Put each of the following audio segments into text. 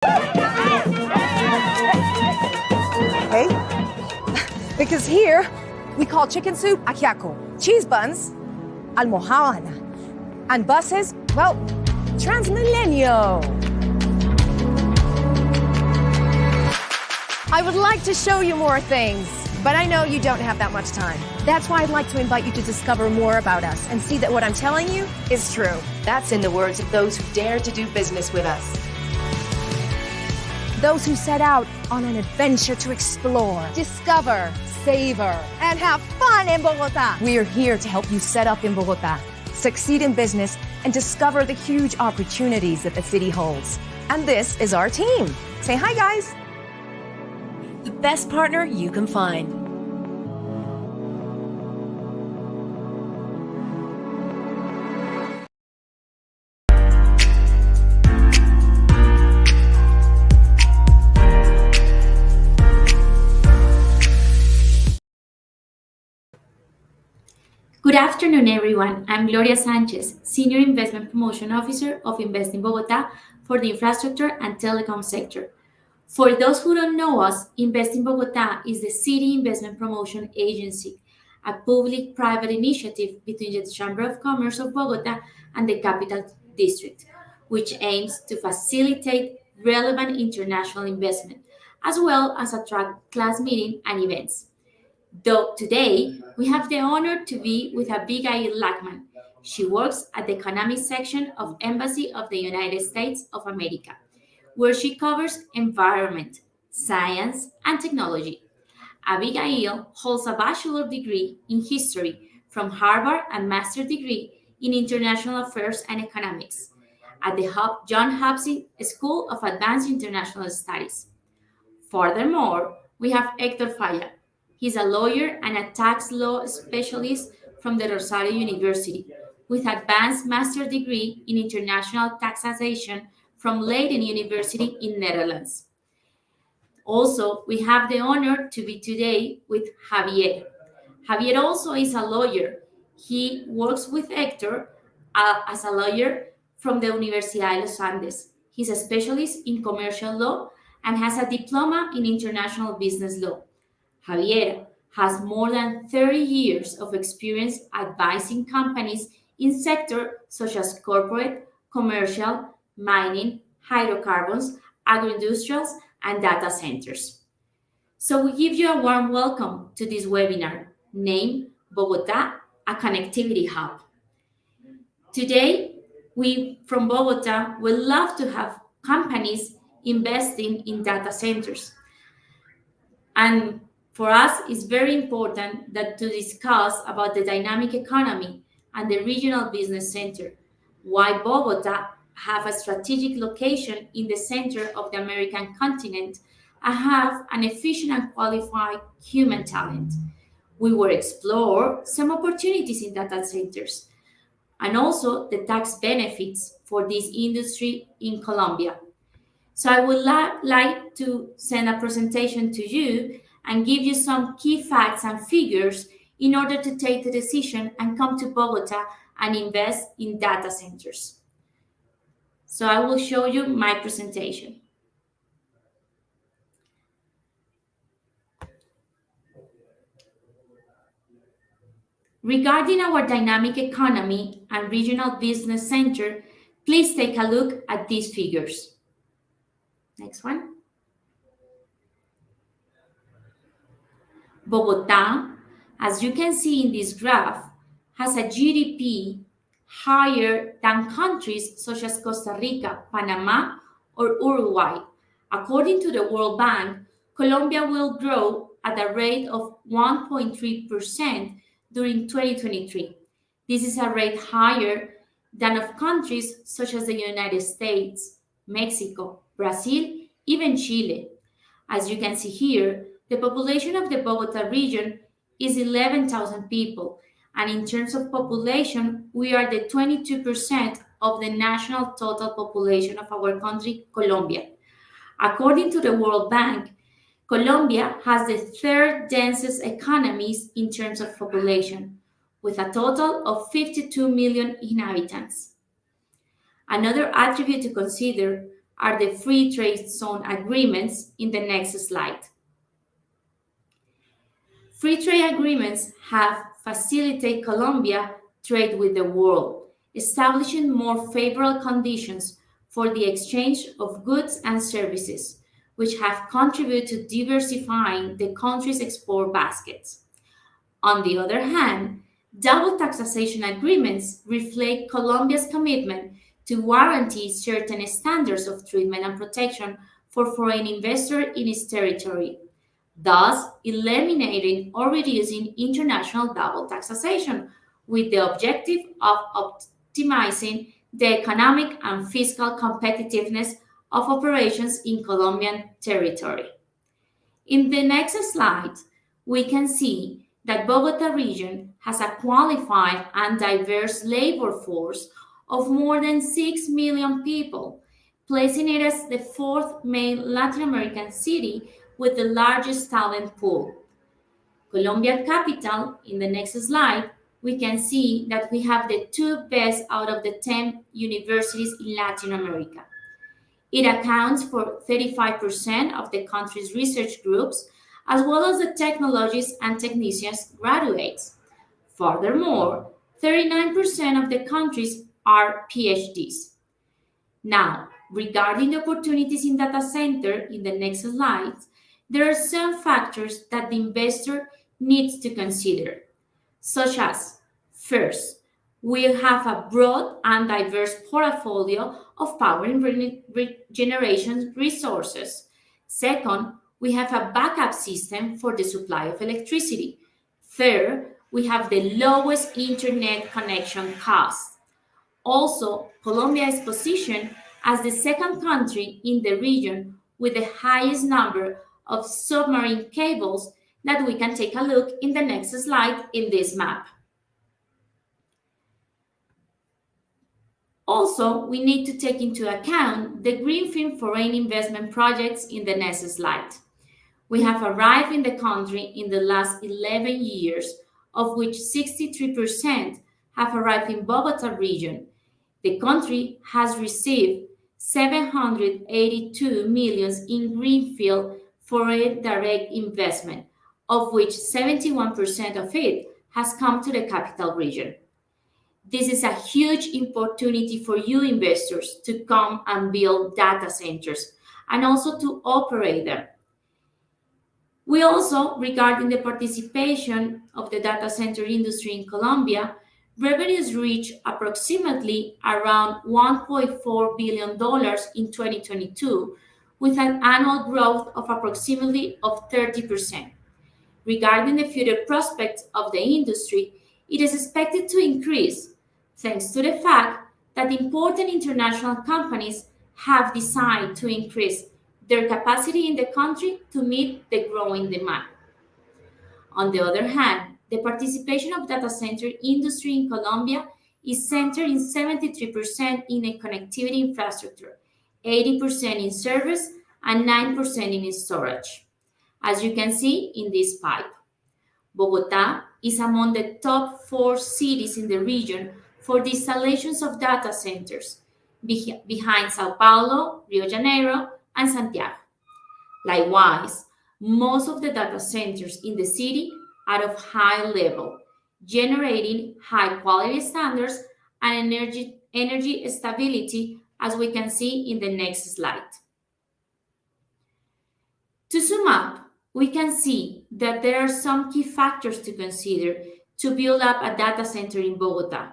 Okay? Because here, we call chicken soup ajiaco, cheese buns almojábana, and buses, well, Transmilenio. I would like to show you more things, but I know you don't have that much time. That's why I'd like to invite you to discover more about us and see that what I'm telling you is true. That's in the words of those who dare to do business with us. Those who set out on an adventure to explore, discover, savor, and have fun in Bogota. We are here to help you set up in Bogota, succeed in business, and discover the huge opportunities that the city holds. And this is our team. Say hi, guys. The best partner you can find. Good afternoon, everyone. I'm Gloria Sanchez, Senior Investment Promotion Officer of Invest in Bogotá for the infrastructure and telecom sector. For those who don't know us, Invest in Bogotá is the City Investment Promotion Agency, a public-private initiative between the Chamber of Commerce of Bogotá and the Capital District, which aims to facilitate relevant international investment, as well as attract class meetings and events. Though today, we have the honor to be with Abigail Lackman. She works at the economic section of Embassy of the United States of America, where she covers environment, science, and technology. Abigail holds a bachelor degree in history from Harvard and master's degree in international affairs and economics at the John Hopkins School of Advanced International Studies. Furthermore, we have Hector Falla. He's a lawyer and a tax law specialist from the Rosario University with advanced master's degree in international taxation from Leiden University in Netherlands. Also, we have the honor to be today with Javier. Javier also is a lawyer. He works with Hector as a lawyer from the Universidad de los Andes. He's a specialist in commercial law and has a diploma in international business law. Javier has more than 30 years of experience advising companies in sectors such as corporate, commercial, mining, hydrocarbons, agro-industrials, and data centers. So we give you a warm welcome to this webinar named Bogotá, a Connectivity Hub. Today, we from Bogotá would love to have companies investing in data centers. And for us, it's very important that to discuss about the dynamic economy and the regional business center, why Bogota have a strategic location in the center of the American continent and have an efficient and qualified human talent. We will explore some opportunities in data centers and also the tax benefits for this industry in Colombia. So I would like to send a presentation to you and give you some key facts and figures in order to take the decision and come to Bogota and invest in data centers. So I will show you my presentation. Regarding our dynamic economy and regional business center, please take a look at these figures. Next one. Bogota, as you can see in this graph, has a GDP higher than countries such as Costa Rica, Panama, or Uruguay. According to the World Bank, Colombia will grow at a rate of 1.3% during 2023. This is a rate higher than of countries such as the United States, Mexico, Brazil, even Chile. As you can see here, the population of the Bogotá region is 11,000 people, and in terms of population, we are the 22% of the national total population of our country, Colombia. According to the World Bank, Colombia has the third densest economies in terms of population, with a total of 52 million inhabitants. Another attribute to consider, are the free trade zone agreements in the next slide. Free trade agreements have facilitated Colombia trade with the world, establishing more favorable conditions for the exchange of goods and services, which have contributed to diversifying the country's export baskets. On the other hand, double taxation agreements reflect Colombia's commitment to guarantee certain standards of treatment and protection for foreign investors in its territory, thus eliminating or reducing international double taxation with the objective of optimizing the economic and fiscal competitiveness of operations in Colombian territory. In the next slide, we can see that Bogotá region has a qualified and diverse labor force of more than 6 million people, placing it as the fourth main Latin American city with the largest talent pool. Colombian capital, in the next slide, we can see that we have the two best out of the 10 universities in Latin America. It accounts for 35% of the country's research groups, as well as the technologists and technicians graduates. Furthermore, 39% of the countries are PhDs. Now, regarding the opportunities in data center in the next slides, there are some factors that the investor needs to consider, such as, first, we have a broad and diverse portfolio of power and regeneration resources. Second, we have a backup system for the supply of electricity. Third, we have the lowest internet connection cost. Also, Colombia is positioned as the second country in the region with the highest number of submarine cables that we can take a look in the next slide in this map. Also, we need to take into account the greenfield foreign investment projects in the next slide. We have arrived in the country in the last 11 years, of which 63% have arrived in Bogotá region. The country has received 782 million in greenfield foreign direct investment, of which 71% of it has come to the capital region. This is a huge opportunity for you investors to come and build data centers and also to operate them. We also, regarding the participation of the data center industry in Colombia, revenues reached approximately around $1.4 billion in 2022, with an annual growth of approximately of 30%. Regarding the future prospects of the industry, it is expected to increase, thanks to the fact that important international companies have decided to increase their capacity in the country to meet the growing demand. On the other hand, the participation of data center industry in Colombia is centered in 73% in a connectivity infrastructure, 80% in service, and 9% in storage. As you can see in this pipe, Bogotá is among the top 4 cities in the region for the installations of data centers, behind Sao Paulo, Rio de Janeiro, and Santiago. Likewise, most of the data centers in the city are of high level, generating high quality standards and energy stability, as we can see in the next slide. To sum up, we can see that there are some key factors to consider to build up a data center in Bogotá.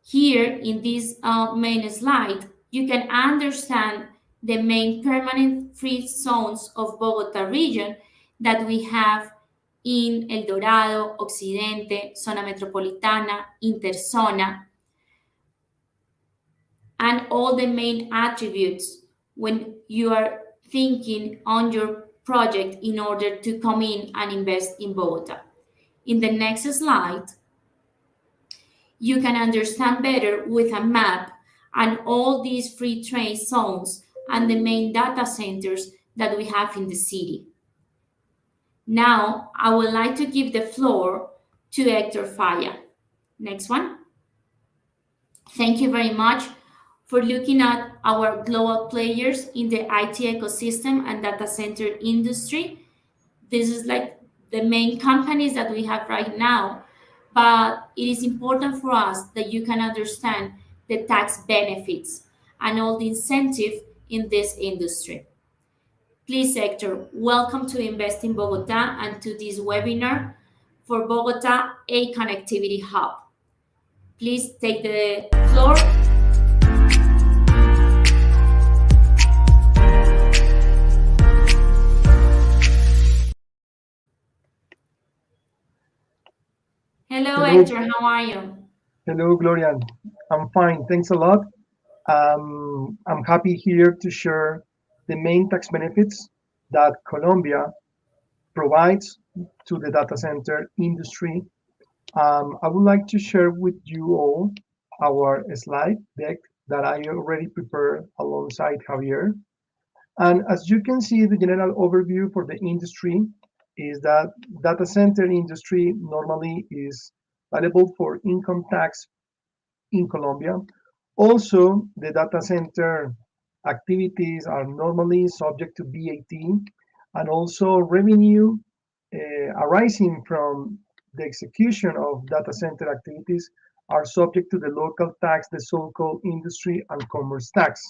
Here in this main slide, you can understand the main permanent free zones of Bogotá region that we have in El Dorado, Occidente, Zona Metropolitana, Interzona, and all the main attributes when you are thinking on your project in order to come in and invest in Bogotá. In the next slide, you can understand better with a map and all these free trade zones and the main data centers that we have in the city. Now, I would like to give the floor to Hector Falla. Next one. Thank you very much for looking at our global players in the IT ecosystem and data center industry. This is like the main companies that we have right now, but it is important for us that you can understand the tax benefits and all the incentive in this industry. Please, Hector, welcome to Invest in Bogota and to this webinar for Bogota A Connectivity Hub. Please take the floor. Hello, Hello, Hector, how are you? hello, Gloria. I'm fine. Thanks a lot. I'm happy here to share the main tax benefits that Colombia provides to the data center industry. I would like to share with you all our slide deck that I already prepared alongside Javier. And as you can see, the general overview for the industry is that data center industry normally is liable for income tax in Colombia. Also, the data center activities are normally subject to VAT, and also revenue arising from the execution of data center activities are subject to the local tax, the so-called industry and commerce tax.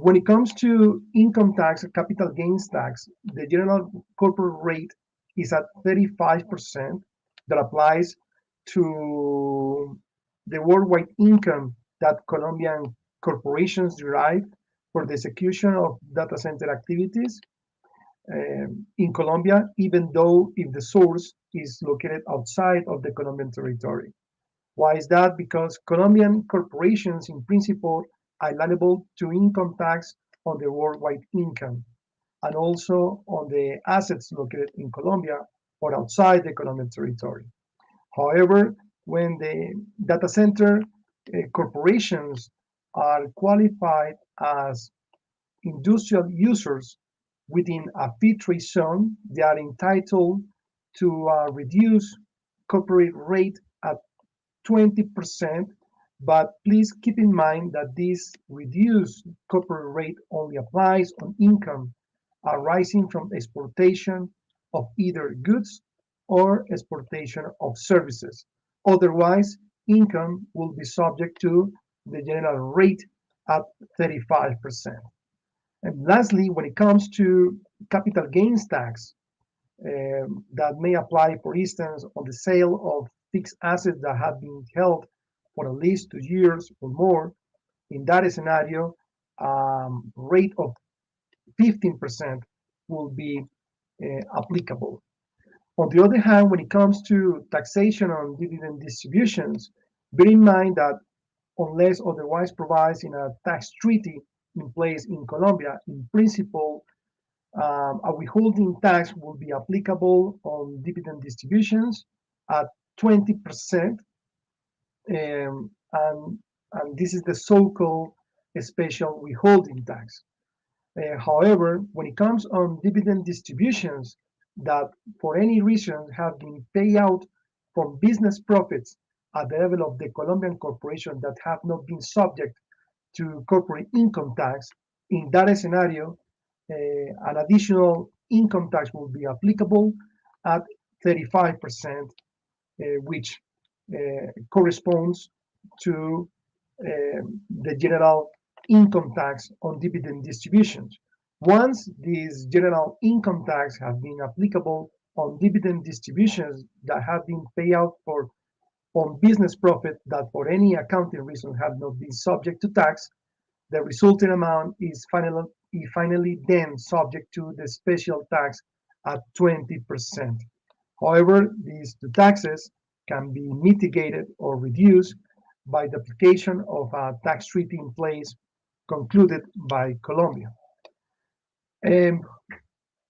When it comes to income tax, capital gains tax, the general corporate rate is at 35% that applies to the worldwide income that Colombian corporations derive for the execution of data center activities in Colombia, even though if the source is located outside of the Colombian territory. Why is that? Because Colombian corporations, in principle, are liable to income tax on the worldwide income and also on the assets located in Colombia or outside the Colombian territory. However, when the data center corporations are qualified as industrial users within a free trade zone, they are entitled to a reduced corporate rate at 20%, but please keep in mind that this reduced corporate rate only applies on income arising from exportation of either goods or exportation of services. Otherwise, income will be subject to the general rate at 35%. And lastly, when it comes to capital gains tax, that may apply, for instance, on the sale of fixed assets that have been held for at least 2 years or more. In that scenario, rate of 15% will be applicable. On the other hand, when it comes to taxation on dividend distributions, bear in mind that unless otherwise provides in a tax treaty in place in Colombia, in principle, a withholding tax will be applicable on dividend distributions at 20%, and this is the so-called special withholding tax. However, when it comes on dividend distributions that for any reason have been paid out from business profits at the level of the Colombian corporation that have not been subject to corporate income tax, in that scenario, an additional income tax will be applicable at 35%, which corresponds to the general income tax on dividend distributions. Once this general income tax has been applicable on dividend distributions that have been paid out for on business profit that for any accounting reason have not been subject to tax, the resulting amount is finally then subject to the special tax at 20%. However, these two taxes can be mitigated or reduced by the application of a tax treaty in place concluded by Colombia. Um,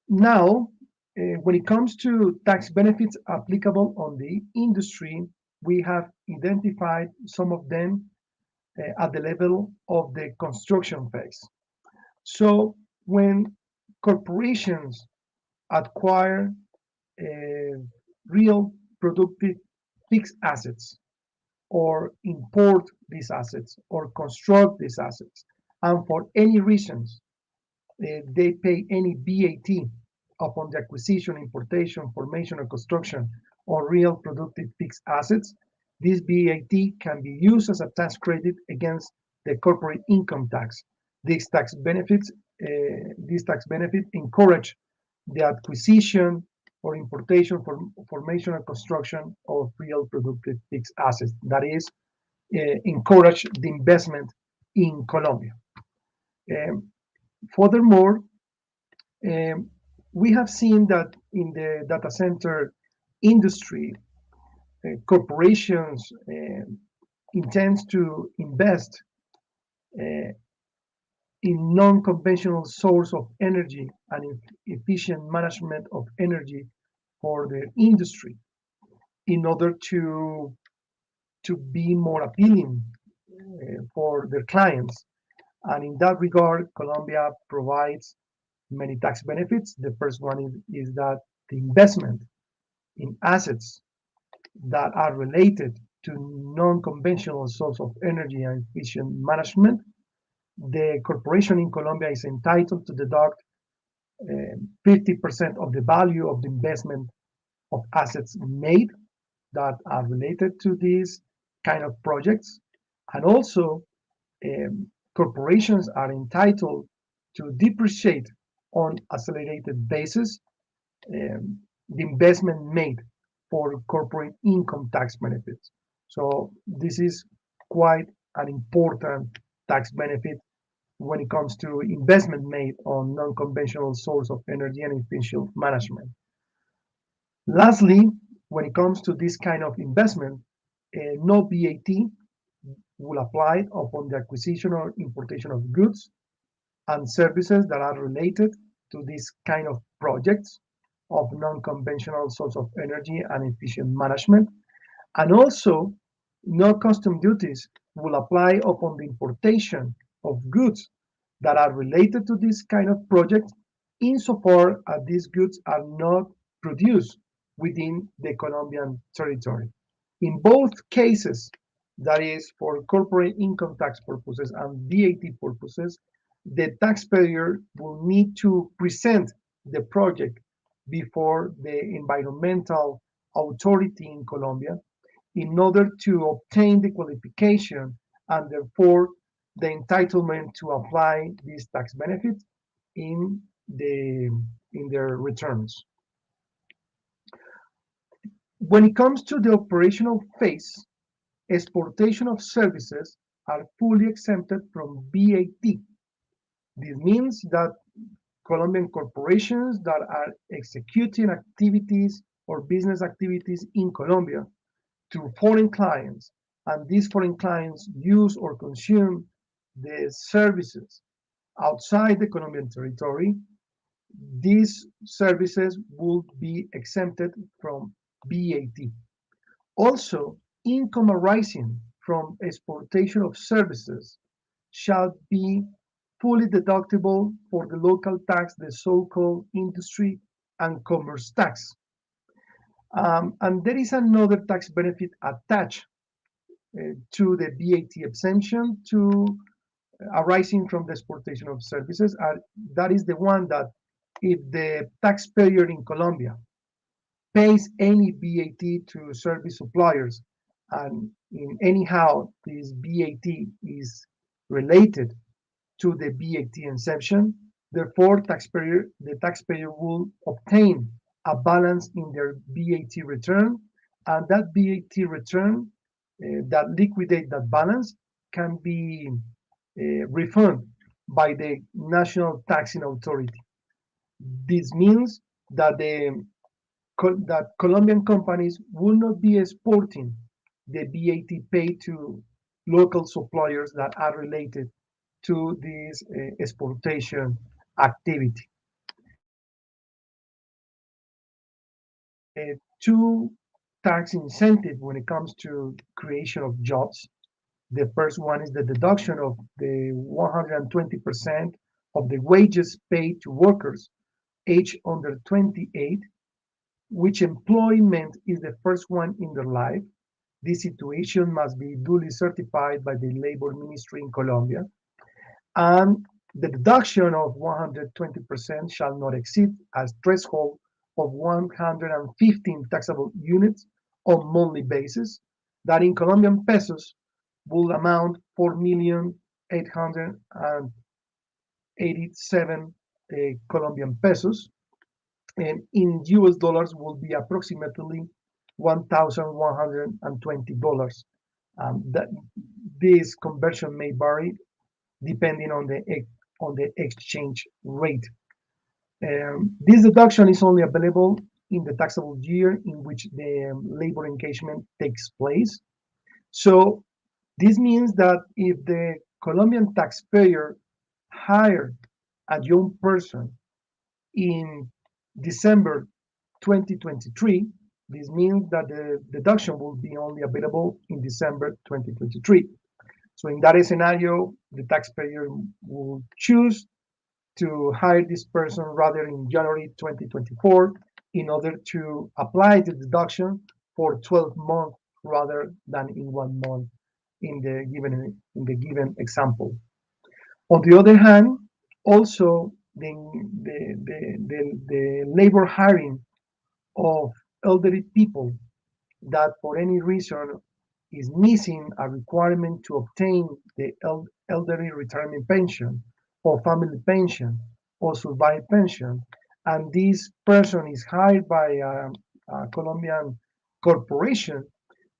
Now, when it comes to tax benefits applicable on the industry, we have identified some of them at the level of the construction phase. So when corporations acquire real productive fixed assets or import these assets or construct these assets. And for any reasons, they pay any VAT upon the acquisition, importation, formation, or construction of real productive fixed assets. This VAT can be used as a tax credit against the corporate income tax. These tax benefits, this tax benefit encourage the acquisition or importation, formation, or construction of real productive fixed assets. That is, encourage the investment in Colombia. Um, Furthermore, um, we have seen that in the data center industry, corporations intend to invest uh, in non-conventional source of energy and efficient management of energy for their industry in order to be more appealing for their clients. And in that regard, Colombia provides many tax benefits. The first one is that the investment in assets that are related to non-conventional source of energy and efficient management, the corporation in Colombia is entitled to deduct 50% of the value of the investment of assets made that are related to these kind of projects. And also, corporations are entitled to depreciate on accelerated basis the investment made for corporate income tax benefits. So this is quite an important tax benefit when it comes to investment made on non-conventional source of energy and efficient management. Lastly, when it comes to this kind of investment, no VAT will apply upon the acquisition or importation of goods and services that are related to this kind of projects of non-conventional source of energy and efficient management. And also, no custom duties will apply upon the importation of goods that are related to this kind of project insofar as these goods are not produced within the Colombian territory. In both cases, that is for corporate income tax purposes and VAT purposes, the taxpayer will need to present the project before the environmental authority in Colombia in order to obtain the qualification and therefore the entitlement to apply these tax benefits in their returns. When it comes to the operational phase, exportation of services are fully exempted from VAT. This means that Colombian corporations that are executing activities or business activities in Colombia to foreign clients, and these foreign clients use or consume the services outside the Colombian territory, these services will be exempted from VAT. Also, income arising from exportation of services shall be fully deductible for the local tax, the so-called industry and commerce tax. And there is another tax benefit attached to the VAT exemption to arising from the exportation of services. That is the one that if the taxpayer in Colombia pays any VAT to service suppliers, and in anyhow this VAT is related to the VAT exemption, therefore the taxpayer will obtain a balance in their VAT return, and that VAT return that liquidate that balance can be refunded by the national taxing authority. This means that that Colombian companies will not be exporting the VAT paid to local suppliers that are related to this exportation activity. Two tax incentives when it comes to creation of jobs. The first one is the deduction of the 120% of the wages paid to workers aged under 28, which employment is the first one in their life. This situation must be duly certified by the Labor Ministry in Colombia, and the deduction of 120% shall not exceed a threshold of 115 taxable units on monthly basis, that in Colombian pesos will amount 4,887 Colombian pesos, and in US dollars will be approximately $1,120. That this conversion may vary depending on the exchange rate. This deduction is only available in the taxable year in which the labor engagement takes place. So this means that if the Colombian taxpayer hired a young person in December 2023, this means that the deduction will be only available in December 2023. So in that scenario, the taxpayer will choose to hire this person rather in January 2024 in order to apply the deduction for 12 months rather than in 1 month in the given example. On the other hand, also the labor hiring of elderly people that for any reason is missing a requirement to obtain the elderly retirement pension or family pension or survivor pension, and this person is hired by a Colombian corporation,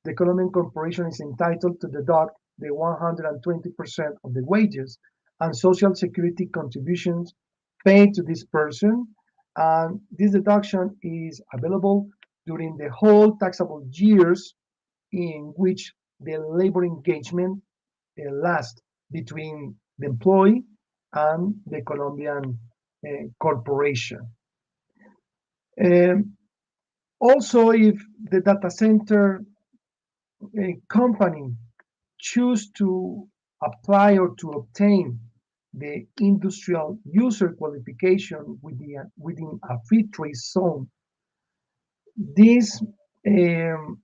the Colombian corporation is entitled to deduct the 120% of the wages and social security contributions paid to this person. And this deduction is available during the whole taxable years in which the labor engagement lasts between the employee and the Colombian corporation. Um, Also, if the data center company choose to apply or to obtain the industrial user qualification within a free trade zone, this um,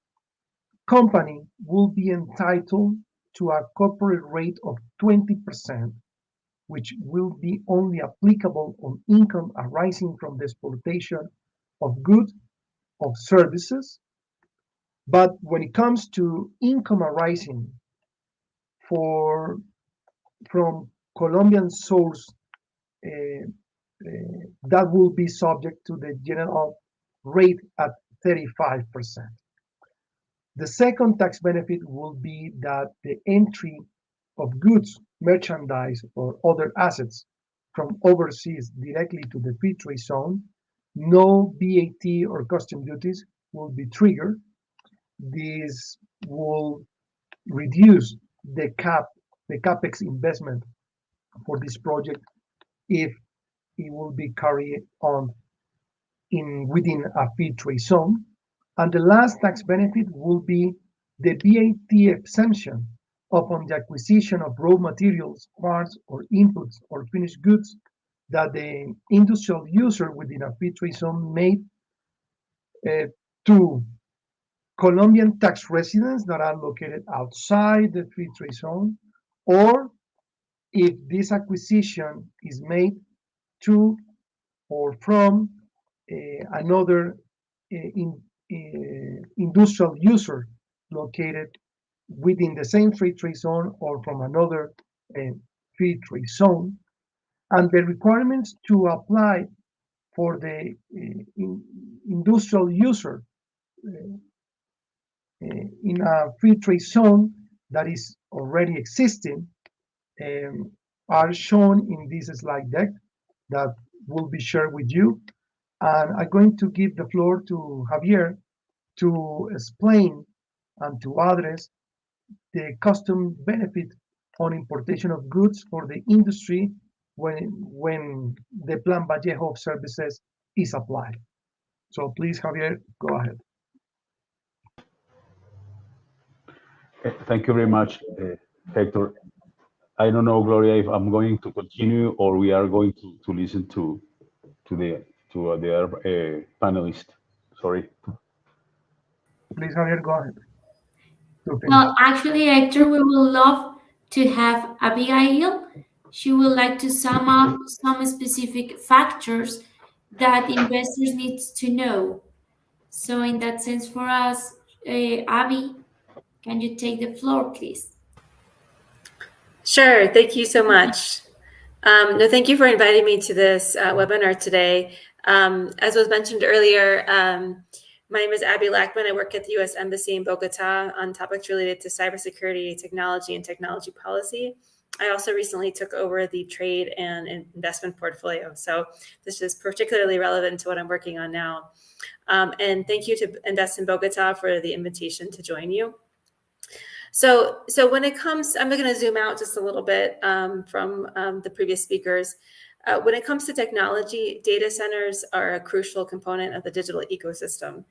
company will be entitled to a corporate rate of 20%, which will be only applicable on income arising from the exportation of goods, of services. But when it comes to income arising for from Colombian source, that will be subject to the general rate at 35%. The second tax benefit will be that the entry of goods, merchandise, or other assets from overseas directly to the free trade zone, no VAT or custom duties will be triggered. This will reduce the capex investment for this project if it will be carried on within a free trade zone. And the last tax benefit will be the VAT exemption upon the acquisition of raw materials, parts, or inputs or finished goods that the industrial user within a free trade zone made to Colombian tax residents that are located outside the free trade zone, or if this acquisition is made to or from another industrial user located within the same free trade zone or from another uh, free trade zone. And the requirements to apply for the industrial user in a free trade zone that is already existing um, are shown in this slide deck that will be shared with you. And I'm going to give the floor to Javier to explain and to address the custom benefit on importation of goods for the industry when the Plan Vallejo of services is applied. So please, Javier, go ahead. Thank you very much, Hector. I don't know, Gloria, if I'm going to continue or we are going to listen to the the other panelist. Sorry. Please, Javier, go ahead. to finish. Well, actually, Hector, we would love to have Abigail. She would like to sum up some specific factors that investors need to know. So, in that sense, for us, Abby, can you take the floor, please? Sure. Thank you so much. No, thank you for inviting me to this webinar today. As was mentioned earlier, my name is Abby Lackman. I work at the U.S. Embassy in Bogota on topics related to cybersecurity, technology, and technology policy. I also recently took over the trade and investment portfolio. So this is particularly relevant to what I'm working on now. And thank you to Invest in Bogota for the invitation to join you. So when it comes, I'm going to zoom out just a little bit from the previous speakers. When it comes to technology, data centers are a crucial component of the digital ecosystem.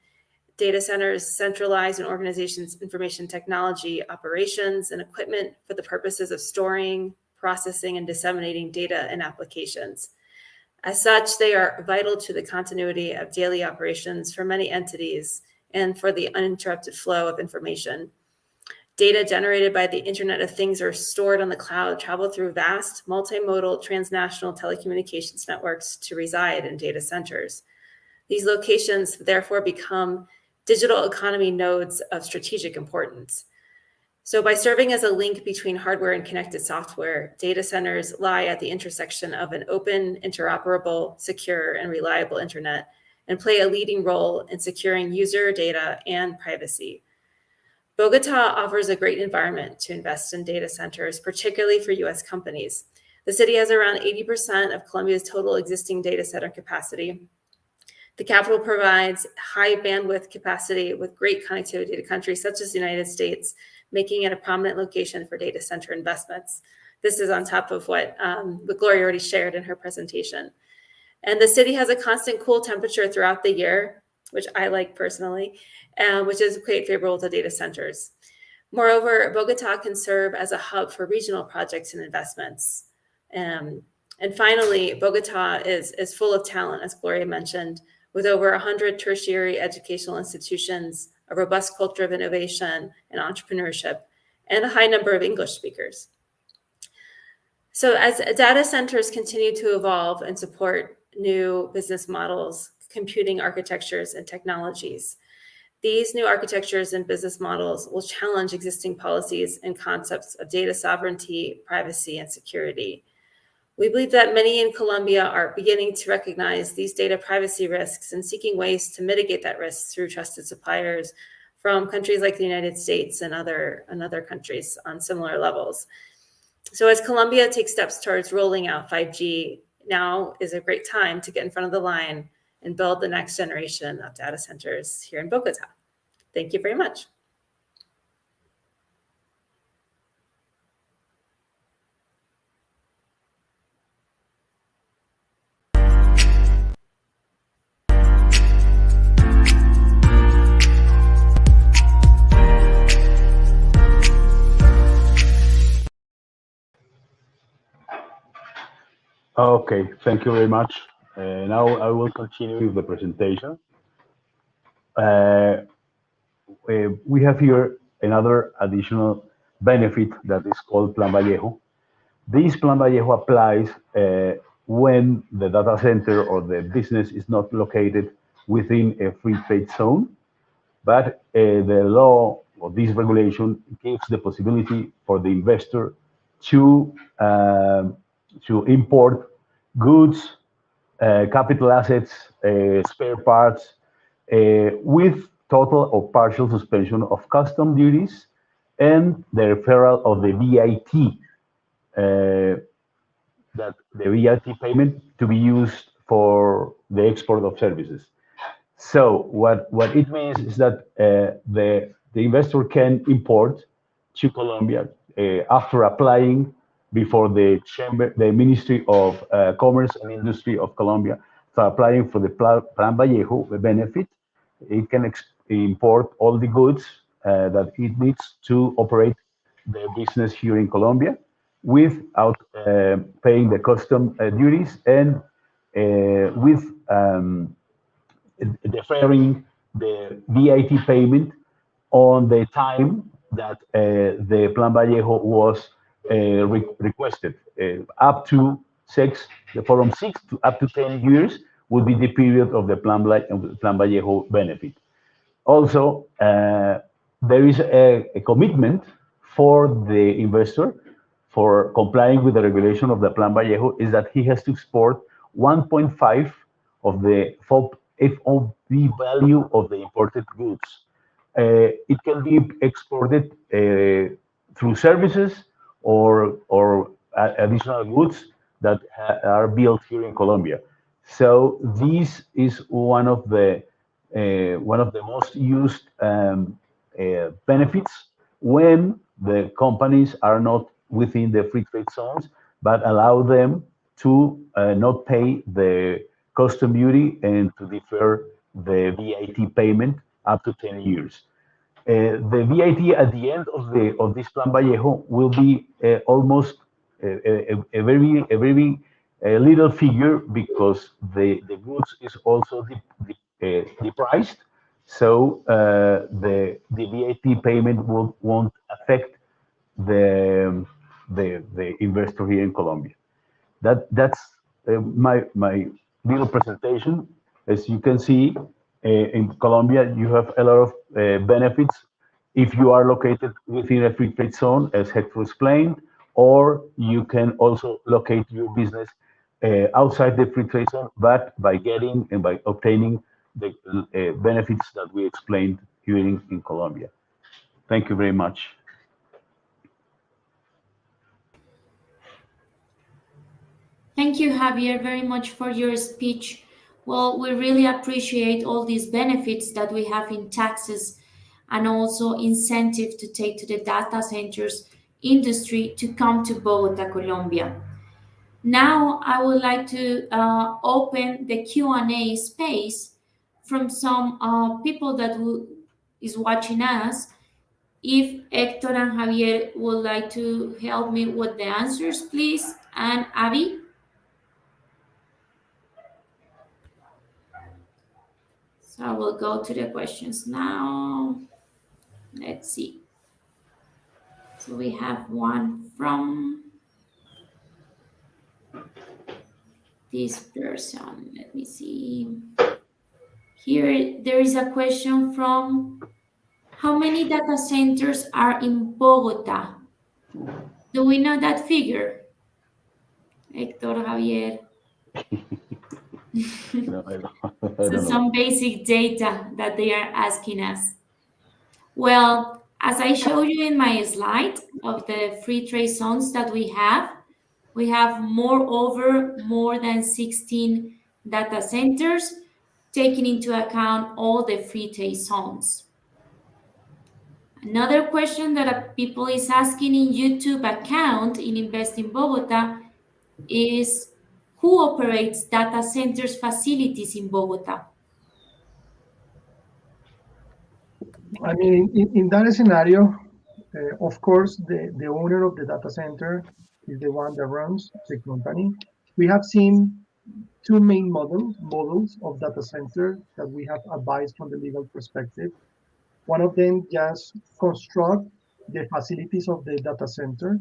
Data centers centralize an organization's information technology operations and equipment for the purposes of storing, processing, and disseminating data and applications. As such, they are vital to the continuity of daily operations for many entities and for the uninterrupted flow of information. Data generated by the Internet of Things are stored on the cloud, travel through vast, multimodal, transnational telecommunications networks to reside in data centers. These locations therefore become digital economy nodes of strategic importance. So by serving as a link between hardware and connected software, data centers lie at the intersection of an open, interoperable, secure, and reliable internet, and play a leading role in securing user data and privacy. Bogota offers a great environment to invest in data centers, particularly for US companies. The city has around 80% of Colombia's total existing data center capacity. The capital provides high bandwidth capacity with great connectivity to countries such as the United States, making it a prominent location for data center investments. This is on top of what Gloria already shared in her presentation. And the city has a constant cool temperature throughout the year, which I like personally, which is quite favorable to data centers. Moreover, Bogota can serve as a hub for regional projects and investments. And finally, Bogota is full of talent, as Gloria mentioned, with over 100 tertiary educational institutions, a robust culture of innovation and entrepreneurship, and a high number of English speakers. So as data centers continue to evolve and support new business models, computing architectures, and technologies, these new architectures and business models will challenge existing policies and concepts of data sovereignty, privacy, and security. We believe that many in Colombia are beginning to recognize these data privacy risks and seeking ways to mitigate that risk through trusted suppliers from countries like the United States and other countries on similar levels. So as Colombia takes steps towards rolling out 5G, now is a great time to get in front of the line and build the next generation of data centers here in Bogota. Thank you very much. Okay, thank you very much. Now I will continue with the presentation. We have here another additional benefit that is called Plan Vallejo. This Plan Vallejo applies when the data center or the business is not located within a free trade zone, but the law or this regulation gives the possibility for the investor to import goods, capital assets, spare parts, with total or partial suspension of custom duties and the referral of the VAT, that the VAT payment to be used for the export of services. So what it means is that the investor can import to Colombia after applying before the Ministry of Commerce and Industry of Colombia, so applying for the Plan Vallejo, the benefit. It can import all the goods that it needs to operate the business here in Colombia without paying the custom duties and with deferring the VAT payment on the time that the Plan Vallejo was requested. Up to from 6 to up to 10 years would be the period of the Plan Vallejo benefit. Also, there is a commitment for the investor for complying with the regulation of the Plan Vallejo is that he has to export 1.5 of the FOB value of the imported goods. It can be exported through services or additional goods that are built here in Colombia. So this is one of the most used benefits when the companies are not within the free trade zones, but allow them to not pay the custom duty and to defer the VAT payment up to 10 years. The VAT at the end of this Plan Vallejo will be almost a very little figure because the goods is also depriced, so the VAT payment won't affect the investor here in Colombia. That's my little presentation. As you can see, in Colombia, you have a lot of benefits if you are located within a free trade zone, as Hector explained, or you can also locate your business outside the free trade zone, but by getting and by obtaining the benefits that we explained here in Colombia. Thank you very much. Thank you, Javier, very much for your speech. Well, we really appreciate all these benefits that we have in taxes and also incentive to take to the data centers industry to come to Bogota, Colombia. Now, I would like to open the Q&A space from some people that is watching us. If Hector and Javier would like to help me with the answers, please, and Abby. So I will go to the questions now. Let's see. So we have one from this person. Let me see. Here there is a question from how many data centers are in Bogota? Do we know that figure? Hector, Javier. So some basic data that they are asking us. Well, as I showed you in my slide of the free trade zones that we have more than 16 data centers, taking into account all the free trade zones. Another question that people is asking in YouTube account in Invest in Bogota is who operates data centers facilities in Bogota? I mean, in that scenario, of course, the owner of the data center is the one that runs the company. We have seen two main models of data center that we have advised from the legal perspective. One of them just construct the facilities of the data center,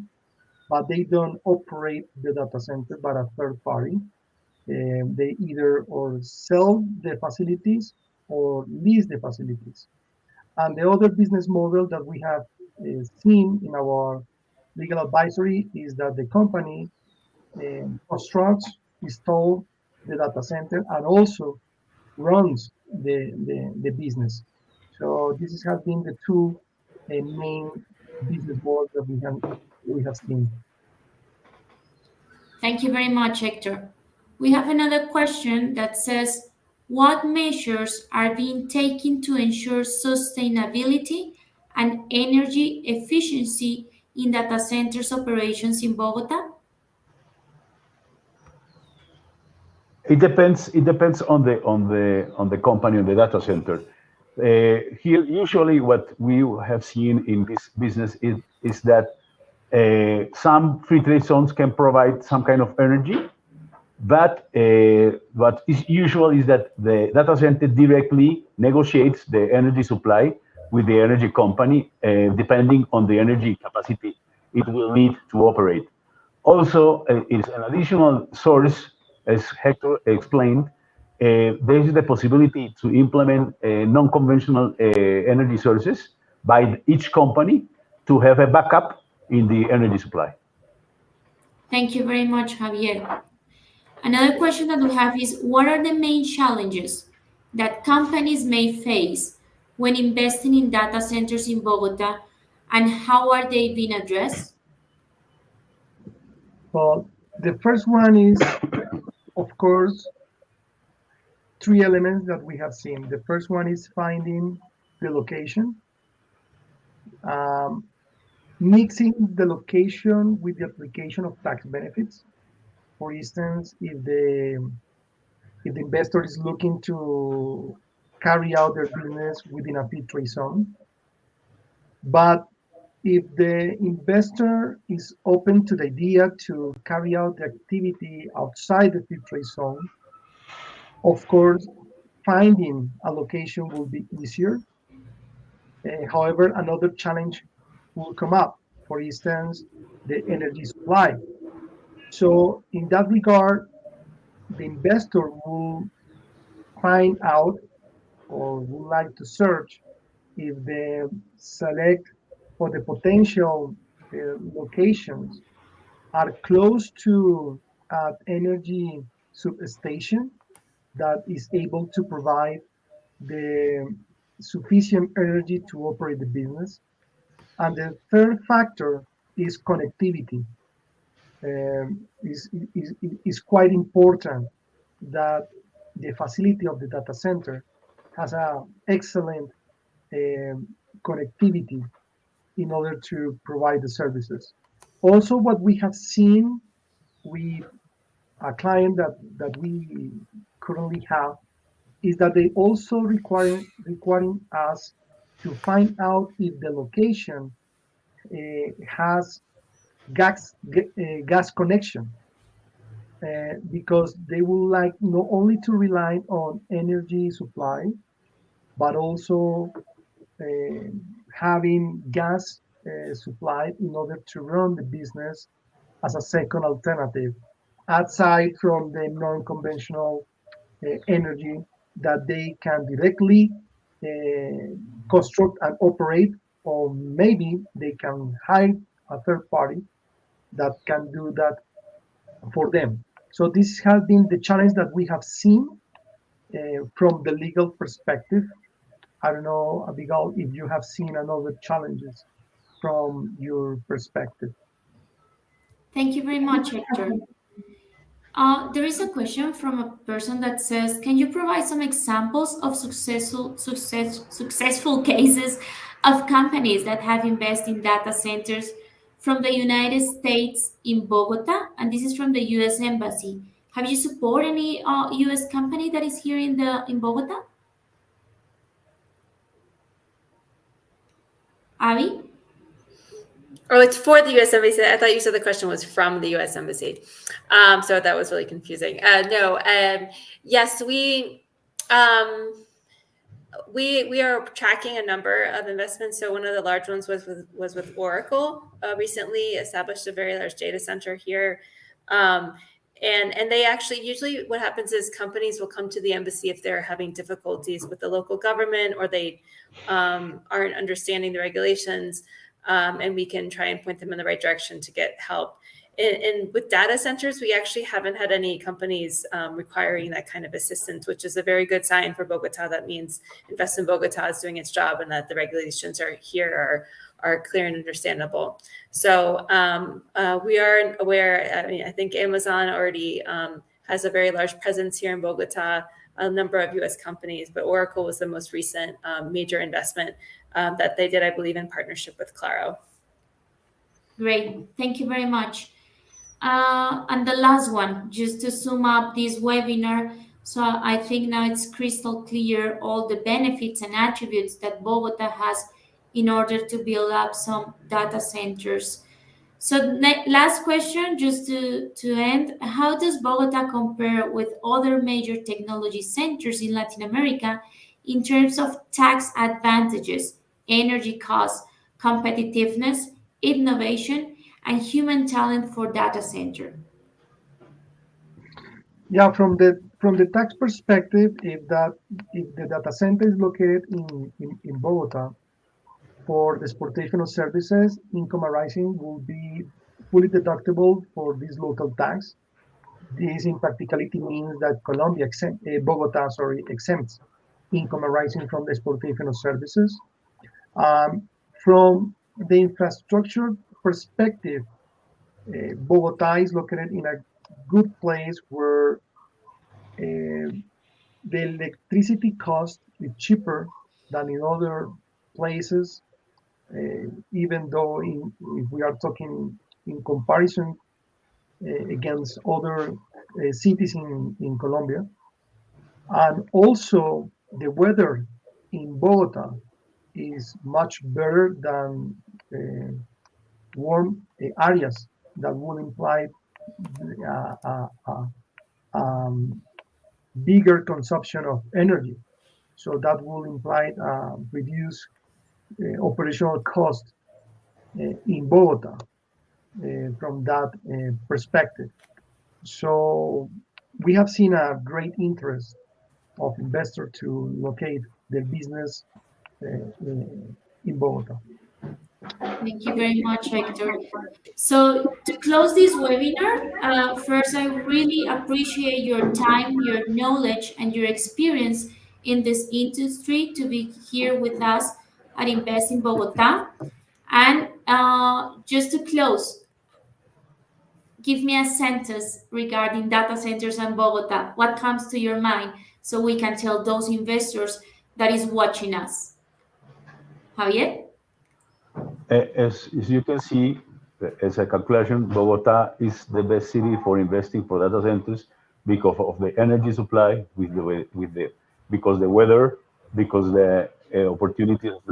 but they don't operate the data center, but a third party. They either or sell the facilities or lease the facilities. And the other business model that we have seen in our legal advisory is that the company constructs, installs the data center, and also runs the business. So this has been the two main business models that we have seen. Thank you very much, Hector. We have another question that says, what measures are being taken to ensure sustainability and energy efficiency in data centers operations in Bogota? It depends on the company, on the data center. Here, usually what we have seen in this business is that some free trade zones can provide some kind of energy, but what is usual is that the data center directly negotiates the energy supply with the energy company, depending on the energy capacity it will need to operate. Also, it's an additional source, as Hector explained. There is the possibility to implement non-conventional energy sources by each company to have a backup in the energy supply. Thank you very much, Javier. Another question that we have is, what are the main challenges that companies may face when investing in data centers in Bogota, and how are they being addressed? Well, the first one is, of course, three elements that we have seen. The first one is finding the location, um, mixing the location with the application of tax benefits. For instance, if the investor is looking to carry out their business within a free trade zone, but if the investor is open to the idea to carry out the activity outside the free trade zone, of course, finding a location will be easier. However, another challenge will come up. For instance, the energy supply. So, in that regard, the investor will find out or would like to search if the select or the potential locations are close to an energy substation that is able to provide the sufficient energy to operate the business. And the third factor is connectivity. Is quite important that the facility of the data center has a excellent connectivity in order to provide the services. Also, what we have seen with a client that we currently have is that they also requiring us to find out if the location has gas connection, because they would like not only to rely on energy supply, but also uh, having gas supplied in order to run the business as a second alternative, aside from the non-conventional energy that they can directly construct and operate, or maybe they can hire a third party that can do that for them. So this has been the challenge that we have seen from the legal perspective. I don't know, Abigail, if you have seen another challenges from your perspective. Thank you very much, Hector. There is a question from a person that says, "Can you provide some examples of successful cases of companies that have invested in data centers from the United States in Bogota?" And this is from the U.S. Embassy. Have you support any U.S. company that is here in Bogota? Abby? Oh, it's for the U.S. Embassy. I thought you said the question was from the U.S. Embassy. So that was really confusing. No, yes, we are tracking a number of investments. So one of the large ones was with Oracle. Recently established a very large data center here. And they actually, usually what happens is companies will come to the embassy if they're having difficulties with the local government, or they aren't understanding the regulations, and we can try and point them in the right direction to get help. And with data centers, we actually haven't had any companies requiring that kind of assistance, which is a very good sign for Bogota. That means Invest in Bogota is doing its job, and that the regulations are clear and understandable. So we are aware. I mean, I think Amazon already has a very large presence here in Bogota, a number of U.S. companies, but Oracle was the most recent major investment that they did, I believe, in partnership with Claro. Great. Thank you very much. And the last one, just to sum up this webinar. So I think now it's crystal clear all the benefits and attributes that Bogota has in order to build up some data centers. So last question, just to end, how does Bogota compare with other major technology centers in Latin America in terms of tax advantages, energy costs, competitiveness, innovation, and human talent for data center? Yeah, from the tax perspective, if the data center is located in Bogota, for the exportation of services, income arising will be fully deductible for this local tax. This in practicality means that Bogota, exempts income arising from the exportation of services. From the infrastructure perspective, Bogota is located in a good place where the electricity cost is cheaper than in other places, even though if we are talking in comparison against other cities in Colombia. And also the weather in Bogota is much better than warm areas that would imply bigger consumption of energy. So that will imply reduce operational cost in Bogota from that perspective. So we have seen a great interest of investors to locate their business in Bogota. Thank you very much, Hector. So to close this webinar, first, I really appreciate your time, your knowledge, and your experience in this industry to be here with us at Invest in Bogota. And just to close, give me a sentence regarding data centers in Bogota. What comes to your mind so we can tell those investors that is watching us? Javier? As you can see, as a calculation, Bogota is the best city for investing for data centers because of the energy supply, because the weather, because the opportunity of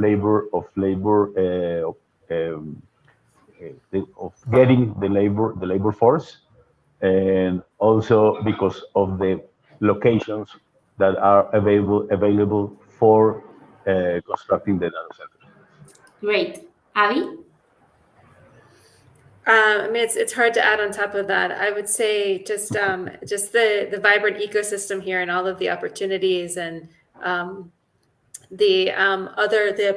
getting the labor force, and also because of the locations that are available for constructing the data centers. Great. Abby? I mean, it's hard to add on top of that. I would say just the vibrant ecosystem here and all of the opportunities and the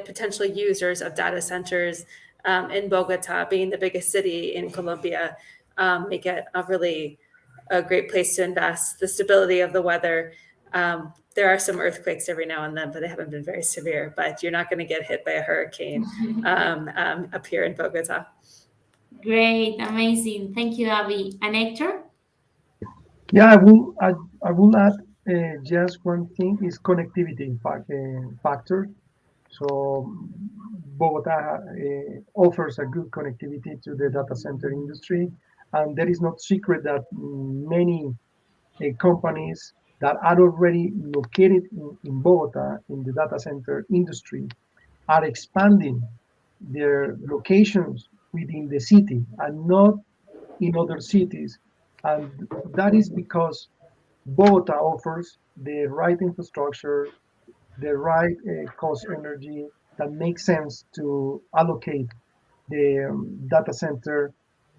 potential users of data centers in Bogota, being the biggest city in Colombia, make it a great place to invest. The stability of the weather. There are some earthquakes every now and then, but they haven't been very severe. But you're not going to get hit by a hurricane up here in Bogota. Great, amazing. Thank you, Abby. And Hector? Yeah, I will add just one thing is connectivity factor. So Bogota offers a good connectivity to the data center industry, and there is no secret that many companies that are already located in Bogota in the data center industry are expanding their locations within the city and not in other cities. And that is because Bogota offers the right infrastructure, the right cost energy that makes sense to allocate the data center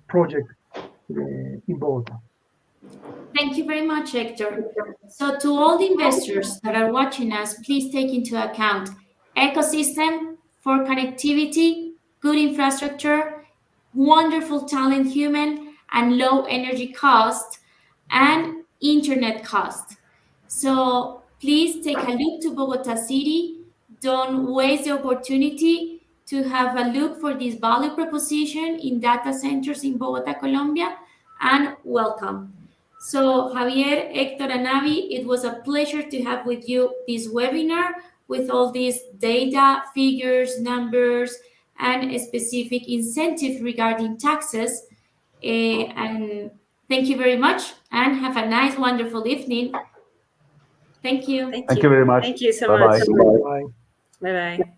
project in Bogota. Thank you very much, Hector. So to all the investors that are watching us, please take into account ecosystem for connectivity, good infrastructure, wonderful talent human, and low energy cost and internet cost. So please take a look to Bogota City. Don't waste the opportunity to have a look for this value proposition in data centers in Bogota, Colombia, and welcome. So Javier, Hector, and Abby, it was a pleasure to have with you this webinar with all these data, figures, numbers, and a specific incentive regarding taxes. And thank you very much, and have a nice, wonderful evening. Thank you. Thank you very much. Thank you so Bye-bye. much. Bye. Bye-bye.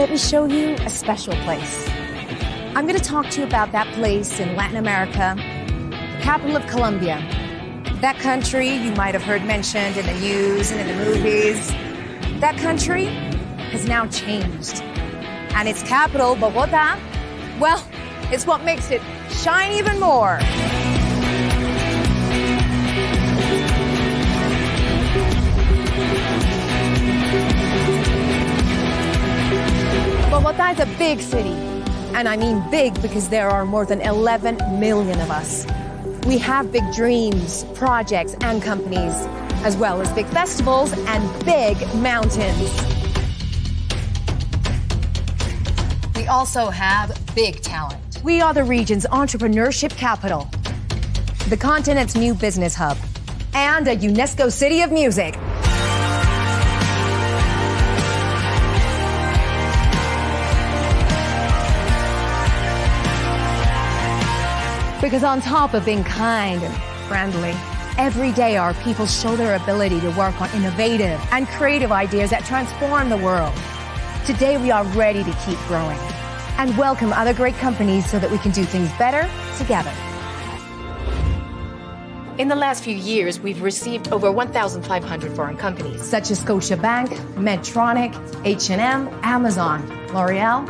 let me show you a special place. I'm going to talk to you about that place in Latin America, the capital of Colombia. That country you might have heard mentioned in the news and in the movies. That country has now changed. And its capital, Bogota, well, it's what makes it shine even more. Bogota is a big city. And I mean big because there are more than 11 million of us. We have big dreams, projects, and companies, as well as big festivals and big mountains. We also have big talent. We are the region's entrepreneurship capital, the continent's new business hub, and a UNESCO City of Music. Because on top of being kind and friendly, every day our people show their ability to work on innovative and creative ideas that transform the world. Today we are ready to keep growing and welcome other great companies so that we can do things better together. In the last few years, we've received over 1,500 foreign companies. Such as Scotiabank, Medtronic, H&M, Amazon, L'Oreal,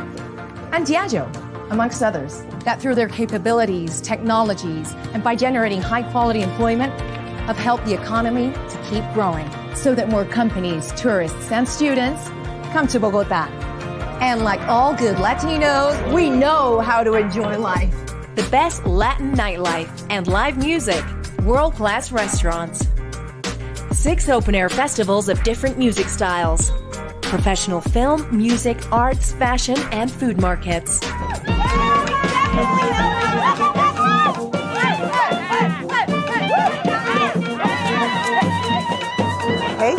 and Diageo, amongst others, that through their capabilities, technologies, and by generating high-quality employment, have helped the economy to keep growing so that more companies, tourists, and students come to Bogota. And like all good Latinos, we know how to enjoy life. The best Latin nightlife and live music, world-class restaurants, 6 open-air festivals of different music styles, professional film, music, arts, fashion, and food markets. Okay?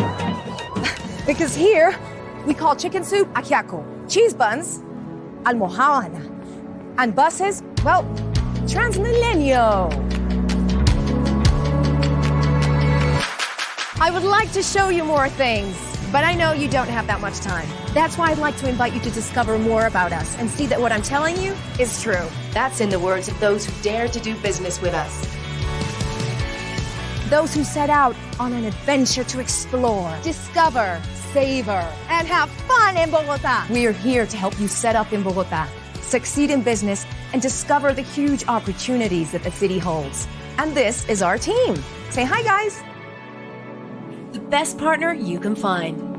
Because here, we call chicken soup ajiaco, cheese buns almojábana, and buses, well, Transmilenio. I would like to show you more things, but I know you don't have that much time. That's why I'd like to invite you to discover more about us and see that what I'm telling you is true. That's in the words of those who dare to do business with us. Those who set out on an adventure to explore, discover, savor, and have fun in Bogota. We are here to help you set up in Bogota, succeed in business, and discover the huge opportunities that the city holds. And this is our team. Say hi, guys. The best partner you can find.